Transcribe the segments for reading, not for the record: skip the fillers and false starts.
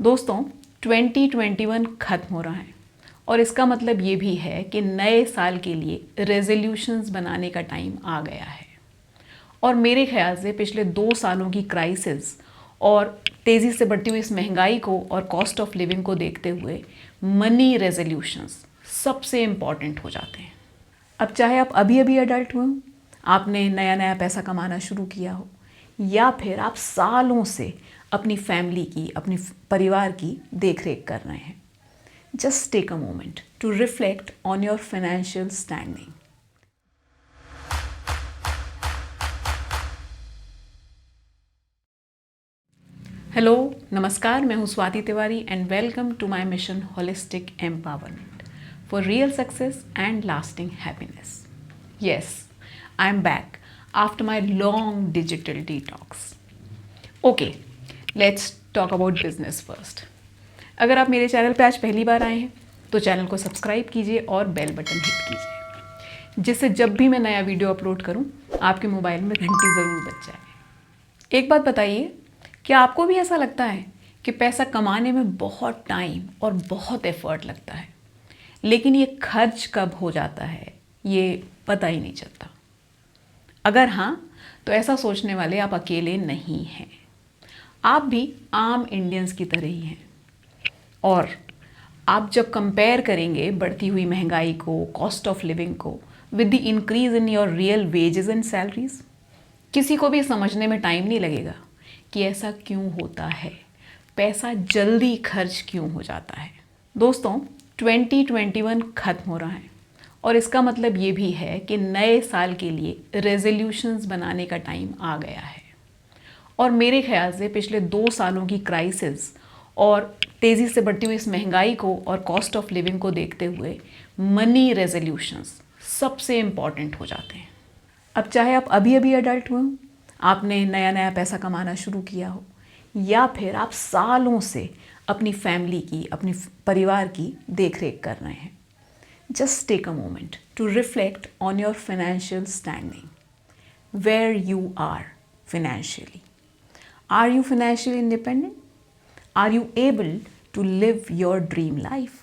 दोस्तों 2021 ख़त्म हो रहा है और इसका मतलब ये भी है कि नए साल के लिए रेजोल्यूशंस बनाने का टाइम आ गया है। और मेरे ख्याल से पिछले 2 सालों की क्राइसिस और तेज़ी से बढ़ती हुई इस महंगाई को और कॉस्ट ऑफ लिविंग को देखते हुए मनी रेजोल्यूशंस सबसे इम्पॉर्टेंट हो जाते हैं। अब चाहे आप अभी अभी अडल्ट हुए हो, आपने नया नया पैसा कमाना शुरू किया हो, या फिर आप सालों से अपनी फैमिली की, अपनी परिवार की देख रेख कर रहे हैं, just take a moment to reflect on your financial standing. Hello, नमस्कार, मैं हूँ Swati Tiwari and welcome to my mission holistic empowerment for real success and lasting happiness. Yes, I'm back after my long digital detox. Okay, let's talk about business first. अगर आप मेरे channel पे आज पहली बार आए हैं तो चैनल को सब्सक्राइब कीजिए और बेल बटन हिट कीजिए, जिससे जब भी मैं नया वीडियो अपलोड करूं आपके मोबाइल में घंटी ज़रूर बज जाए। एक बात बताइए, क्या आपको भी ऐसा लगता है कि पैसा कमाने में बहुत टाइम और बहुत एफर्ट लगता है, लेकिन ये खर्च कब हो जाता है ये पता ही नहीं चलता? अगर हाँ, तो ऐसा सोचने वाले आप अकेले नहीं हैं। आप भी आम इंडियंस की तरह ही हैं। और आप जब कंपेयर करेंगे बढ़ती हुई महंगाई को, कॉस्ट ऑफ लिविंग को with the increase in your real wages and salaries, किसी को भी समझने में टाइम नहीं लगेगा कि ऐसा क्यों होता है, पैसा जल्दी खर्च क्यों हो जाता है। दोस्तों 2021 ख़त्म हो रहा है और इसका मतलब ये भी है कि नए साल के लिए रेजोल्यूशंस बनाने का टाइम आ गया है। और मेरे ख्याल से पिछले 2 सालों की क्राइसिस और तेज़ी से बढ़ती हुई इस महंगाई को और कॉस्ट ऑफ लिविंग को देखते हुए मनी रेजोल्यूशंस सबसे इम्पॉर्टेंट हो जाते हैं। अब चाहे आप अभी अभी अडल्ट हुए हो, आपने नया नया पैसा कमाना शुरू किया हो, या फिर आप सालों से अपनी फैमिली की, अपनी परिवार की देख रेख कर रहे हैं, just take a moment to reflect on your financial standing, where you are financially. Are you financially independent? Are you able to live your dream life?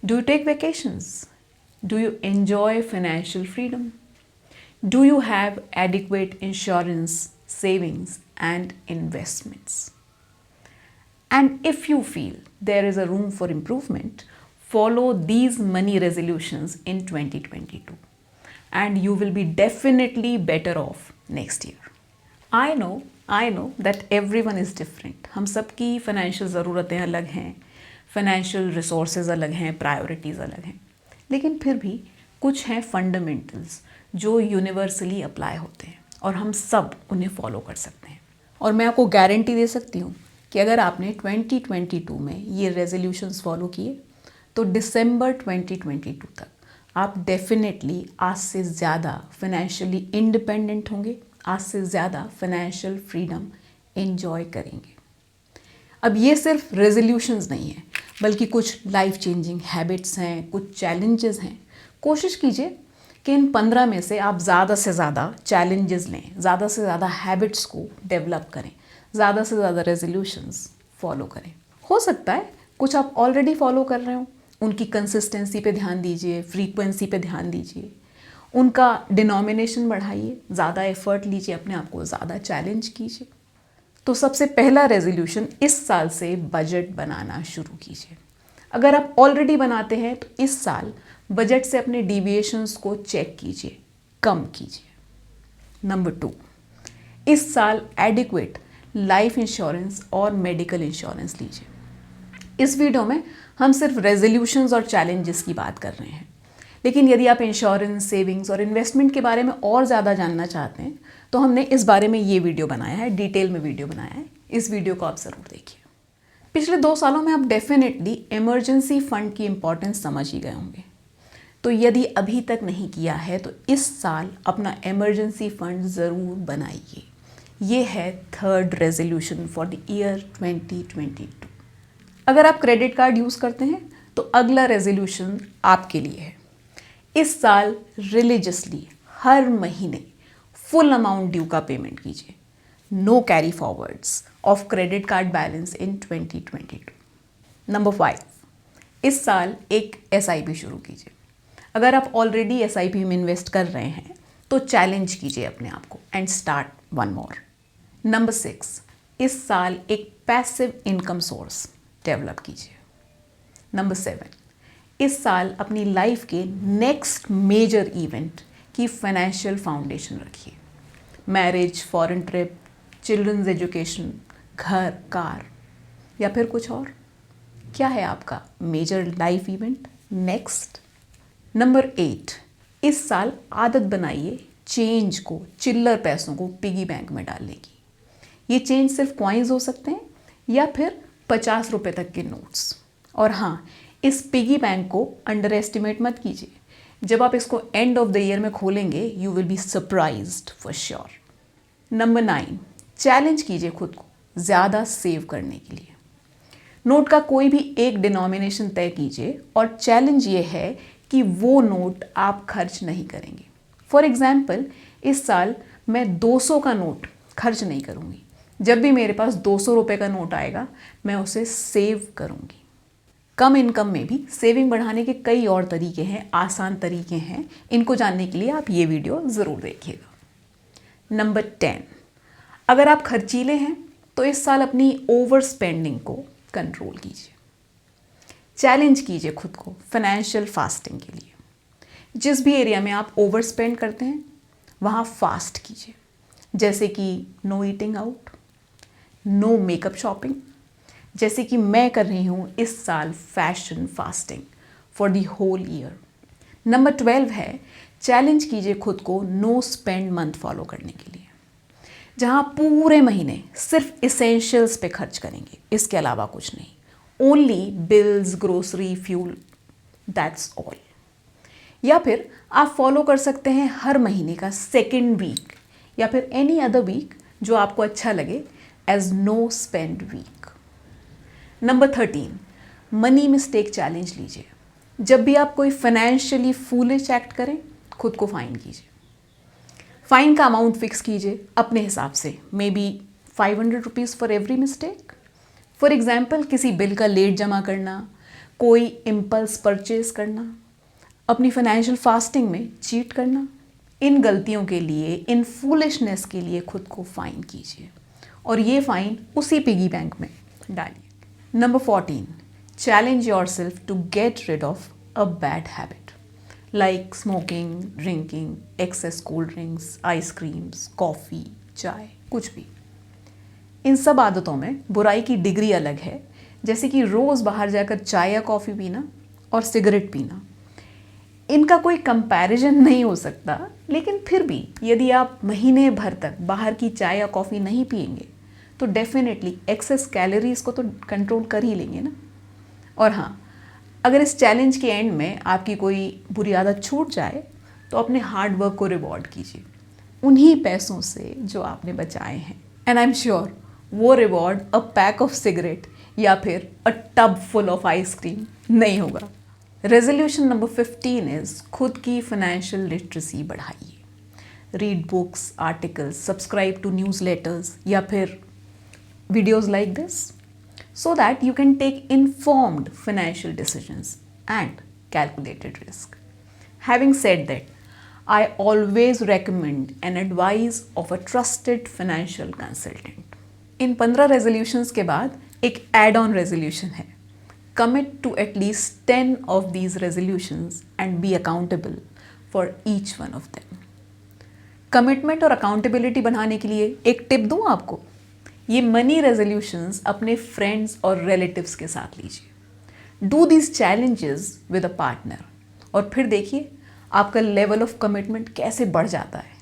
Do you take vacations? Do you enjoy financial freedom? Do you have adequate insurance, savings, and investments? And if you feel there is a room for improvement, follow these money resolutions in 2022 and you will be definitely better off next year. I know that everyone is different. हम सबकी financial ज़रूरतें अलग हैं, financial resources अलग हैं, priorities अलग हैं, लेकिन फिर भी कुछ हैं fundamentals जो universally apply होते हैं और हम सब उन्हें follow कर सकते हैं। और मैं आपको गारंटी दे सकती हूँ कि अगर आपने 2022 में ये रेजोल्यूशंस फॉलो किए तो दिसंबर 2022 तक आप डेफिनेटली आज से ज़्यादा फाइनेंशियली इंडिपेंडेंट होंगे, आज से ज़्यादा फाइनेंशियल फ्रीडम एंजॉय करेंगे। अब ये सिर्फ रेजोल्यूशंस नहीं है, बल्कि कुछ लाइफ चेंजिंग हैबिट्स हैं, कुछ चैलेंजेस हैं। कोशिश कीजिए कि इन 15 में से आप ज़्यादा से ज़्यादा चैलेंजेस लें, ज़्यादा से ज़्यादा हैबिट्स को डेवलप करें, ज़्यादा से ज़्यादा रेजोल्यूशंस फॉलो करें। हो सकता है कुछ आप ऑलरेडी फॉलो कर रहे हो, उनकी कंसिस्टेंसी पे ध्यान दीजिए, फ्रीक्वेंसी पे ध्यान दीजिए, उनका डिनोमिनेशन बढ़ाइए, ज़्यादा एफर्ट लीजिए, अपने आप को ज़्यादा चैलेंज कीजिए। तो सबसे पहला रेजोल्यूशन इस साल से बजट बनाना शुरू कीजिए। अगर आप ऑलरेडी बनाते हैं तो इस साल बजट से अपने डिविएशंस को चेक कीजिए, कम कीजिए। नंबर 2, इस साल एडिक्वेट लाइफ इंश्योरेंस और मेडिकल इंश्योरेंस लीजिए। इस वीडियो में हम सिर्फ रेजोल्यूशंस और चैलेंजेस की बात कर रहे हैं, लेकिन यदि आप इंश्योरेंस, सेविंग्स और इन्वेस्टमेंट के बारे में और ज़्यादा जानना चाहते हैं तो हमने इस बारे में ये वीडियो बनाया है, डिटेल में वीडियो बनाया है। इस वीडियो को आप ज़रूर देखिए। पिछले 2 सालों में आप डेफिनेटली इमरजेंसी फंड की इम्पोर्टेंस समझ ही गए होंगे। तो यदि अभी तक नहीं किया है तो इस साल अपना इमरजेंसी फंड ज़रूर बनाइए। ये है 3rd resolution for the year 2022। अगर आप क्रेडिट कार्ड यूज़ करते हैं तो अगला रेजोल्यूशन आपके लिए है। इस साल रिलीजियसली हर महीने फुल अमाउंट ड्यू का पेमेंट कीजिए। No carry forwards of credit card balance in 2022। Number 5, इस साल एक SIP शुरू कीजिए। अगर आप ऑलरेडी SIP में इन्वेस्ट कर रहे हैं तो चैलेंज कीजिए अपने आप को and start one more. Number 6, इस साल एक पैसिव इनकम सोर्स डेवलप कीजिए। नंबर 7, इस साल अपनी लाइफ के नेक्स्ट मेजर इवेंट की फाइनेंशियल फाउंडेशन रखिए। Marriage, foreign trip, children's education, घर, कार या फिर कुछ और। क्या है आपका major life event next? Number 8, इस साल आदत बनाइए चेंज को, चिल्लर पैसों को पिगी बैंक में डालने की। ये चेंज सिर्फ कॉइन्स हो सकते हैं या फिर 50 रुपए तक के नोट्स। और हाँ, इस पिगी बैंक को अंडर एस्टिमेट मत कीजिए। जब आप इसको एंड ऑफ द ईयर में खोलेंगे you will be surprised for sure. Number 9, challenge कीजिए खुद को ज़्यादा सेव करने के लिए। नोट का कोई भी एक डिनोमिनेशन तय कीजिए और चैलेंज ये है कि वो नोट आप खर्च नहीं करेंगे। फॉर एग्जाम्पल, इस साल मैं 200 का नोट खर्च नहीं करूँगी। जब भी मेरे पास 200 रुपये का नोट आएगा मैं उसे सेव करूँगी। कम इनकम में भी सेविंग बढ़ाने के कई और तरीके हैं, आसान तरीके हैं। इनको जानने के लिए आप ये वीडियो ज़रूर देखिएगा। नंबर 10, अगर आप खर्चीले हैं तो इस साल अपनी ओवर स्पेंडिंग को कंट्रोल कीजिए। चैलेंज कीजिए खुद को फाइनेंशियल फास्टिंग के लिए। जिस भी एरिया में आप ओवर स्पेंड करते हैं वहाँ फास्ट कीजिए, जैसे कि no eating out, no makeup shopping, जैसे कि मैं कर रही हूँ इस साल fashion fasting for the whole year. Number 12 है, चैलेंज कीजिए खुद को नो स्पेंड मंथ फॉलो करने के लिए, जहाँ पूरे महीने सिर्फ इसेंशियल्स पे खर्च करेंगे, इसके अलावा कुछ नहीं। Only bills, grocery, fuel, that's all. या फिर आप फॉलो कर सकते हैं हर महीने का सेकेंड वीक या फिर एनी अदर वीक जो आपको अच्छा लगे as no spend week. Number 13, money mistake challenge लीजिए। जब भी आप कोई फाइनेंशियली फूलिश एक्ट करें खुद को फाइन कीजिए। फाइन का अमाउंट फिक्स कीजिए अपने हिसाब से, may be 500 rupees for every mistake. For example, किसी बिल का लेट जमा करना, कोई इम्पल्स परचेज करना, अपनी फाइनेंशियल फास्टिंग में चीट करना, इन गलतियों के लिए, इन फूलिशनेस के लिए खुद को फाइन कीजिए और ये फाइन उसी पिगी बैंक में डालिए। Number 14, challenge yourself to get rid of a bad habit like smoking, drinking, excess cold drinks, ice creams, coffee, चाय, कुछ भी। इन सब आदतों में बुराई की डिग्री अलग है, जैसे कि रोज़ बाहर जाकर चाय या कॉफ़ी पीना और सिगरेट पीना। इनका कोई कंपैरिजन नहीं हो सकता, लेकिन फिर भी यदि आप महीने भर तक बाहर की चाय या कॉफ़ी नहीं पिएंगे तो डेफिनेटली एक्सेस कैलोरीज को तो कंट्रोल कर ही लेंगे ना। और हाँ, अगर इस चैलेंज के एंड में आपकी कोई बुरी आदत छूट जाए तो अपने हार्ड वर्क को रिवॉर्ड कीजिए उन्हीं पैसों से जो आपने बचाए हैं। एंड आई एम श्योर वो reward a pack of cigarette या फिर a tub full of ice cream नहीं होगा। रेजोल्यूशन नंबर 15 इज़ खुद की फाइनेंशियल लिटरेसी बढ़ाइए। Read books, articles, subscribe to newsletters या फिर videos like this so that you can take informed financial decisions and calculated risk. Having said that, I always recommend an advice of a trusted financial consultant. In 15 resolutions के बाद एक add-on resolution है. Commit to at least 10 of these resolutions and be accountable for each one of them. Commitment और accountability बढ़ाने के लिए एक tip दूँ आपको, ये मनी रेजोल्यूशंस अपने फ्रेंड्स और रिलेटिव्स के साथ लीजिए। Do this challenges with a partner और फिर देखिए आपका लेवल ऑफ कमिटमेंट कैसे बढ़ जाता है।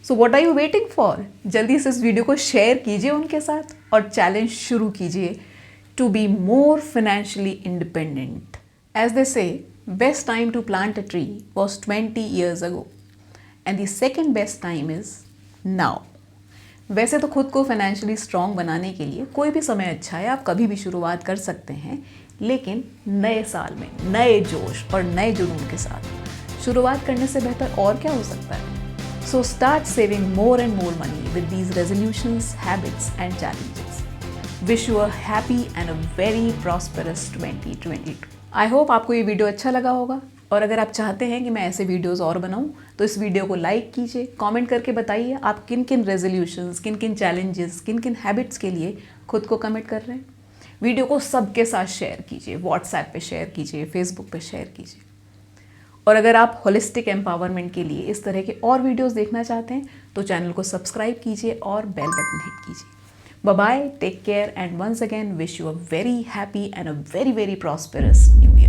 So what are you waiting for? जल्दी से इस वीडियो को शेयर कीजिए उनके साथ और चैलेंज शुरू कीजिए to be more financially independent. As they say, best time to plant a tree was 20 years ago and the second best time is now. वैसे तो खुद को फाइनेंशियली स्ट्रॉन्ग बनाने के लिए कोई भी समय अच्छा है, आप कभी भी शुरुआत कर सकते हैं, लेकिन नए साल में नए जोश और नए जुनून के साथ शुरुआत करने से बेहतर और क्या हो सकता है। So start saving more and more money with these resolutions, habits and challenges. Wish you a happy and a very prosperous 2022। I hope आपको ये वीडियो अच्छा लगा होगा, और अगर आप चाहते हैं कि मैं ऐसे वीडियोस और बनाऊं तो इस वीडियो को लाइक कीजिए, कमेंट करके बताइए आप किन किन रेजोल्यूशंस, किन किन चैलेंजेस, किन किन हैबिट्स के लिए खुद को कमिट कर रहे हैं। वीडियो को सबके साथ शेयर कीजिए, व्हाट्सएप पे शेयर कीजिए, फेसबुक पे शेयर कीजिए। और अगर आप होलिस्टिक एम्पावरमेंट के लिए इस तरह के और वीडियोस देखना चाहते हैं तो चैनल को सब्सक्राइब कीजिए और बेल बटन हिट कीजिए। Bye bye, take care, and once again wish you a very happy and a very very prosperous new year.